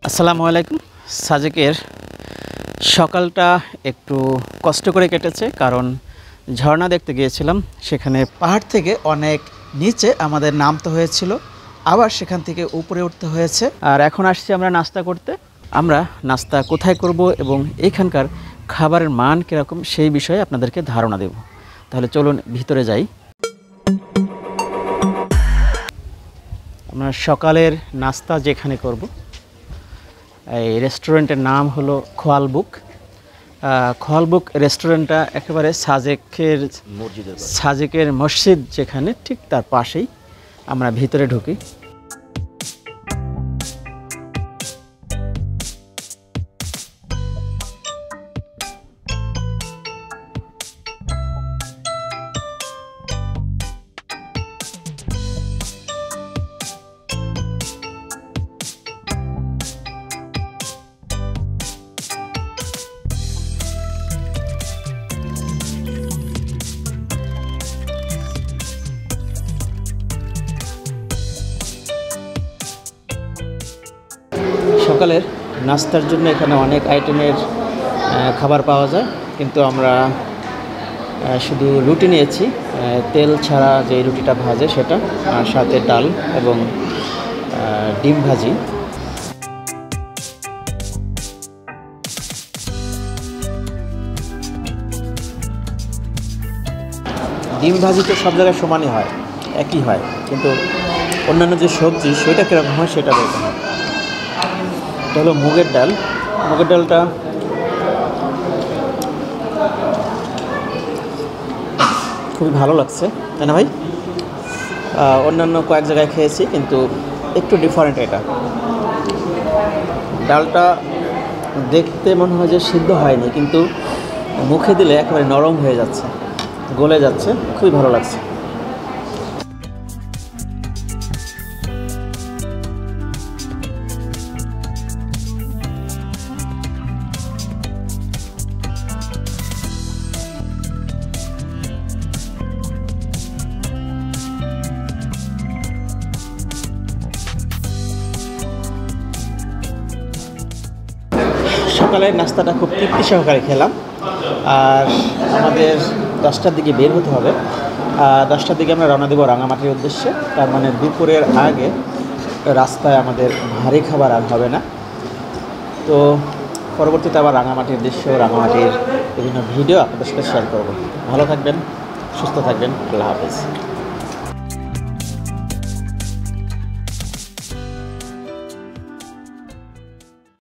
আসসালামু আলাইকুম। সাজেকের সকালটা একটু কষ্ট করে কেটেছে, কারণ ঝর্ণা দেখতে গিয়েছিলাম। সেখানে পাহাড় থেকে অনেক নিচে আমাদের নামতে হয়েছিল, আবার সেখান থেকে উপরে উঠতে হয়েছে। আর এখন আসছি আমরা নাস্তা করতে। আমরা নাস্তা কোথায় করব এবং এইখানকার খাবারের মান কীরকম সেই বিষয়ে আপনাদেরকে ধারণা দেব। তাহলে চলুন ভিতরে যাই। আমরা সকালের নাস্তা যেখানে করব, এই রেস্টুরেন্টের নাম হলো খোয়ালবুক। খোয়ালবুক রেস্টুরেন্টটা একেবারে সাজেকের মসজিদ যেখানে, ঠিক তার পাশেই। আমরা ভিতরে ঢুকি। সকালের নাস্তার জন্য এখানে অনেক আইটেমের খাবার পাওয়া যায়, কিন্তু আমরা শুধু রুটি নিয়েছি, তেল ছাড়া যে রুটিটা ভাজে সেটা, আর সাথে ডাল এবং ডিম ভাজি। ডিম ভাজি তো সব জায়গায় সমানই হয়, একই হয়, কিন্তু অন্যান্য যে সবজি সেটা কীরকম হয় সেটা দেখতে হয়। এটা হলো মুগের ডাল। মুগের ডালটা খুবই ভালো লাগছে, তাই না ভাই? অন্যান্য কয়েক জায়গায় খেয়েছি, কিন্তু একটু ডিফারেন্ট এটা। ডালটা দেখতে মনে হয় যে সিদ্ধ হয়নি, কিন্তু মুখে দিলে একেবারে নরম হয়ে যাচ্ছে, গলে যাচ্ছে, খুবই ভালো লাগছে। সকালের নাস্তাটা খুব তৃপ্তি সহকারে খেলাম, আর আমাদের 10টার দিকে বের হতে হবে। 10টার দিকে আমরা রওনা দেবো রাঙামাটির উদ্দেশ্যে। তার মানে দুপুরের আগে রাস্তায় আমাদের ভারী খাবার আর হবে না। তো পরবর্তীতে আবার রাঙামাটির দৃশ্য, রাঙামাটির বিভিন্ন ভিডিও আপনাদের সাথে শেয়ার করব। ভালো থাকবেন, সুস্থ থাকবেন, আল্লাহ হাফেজ।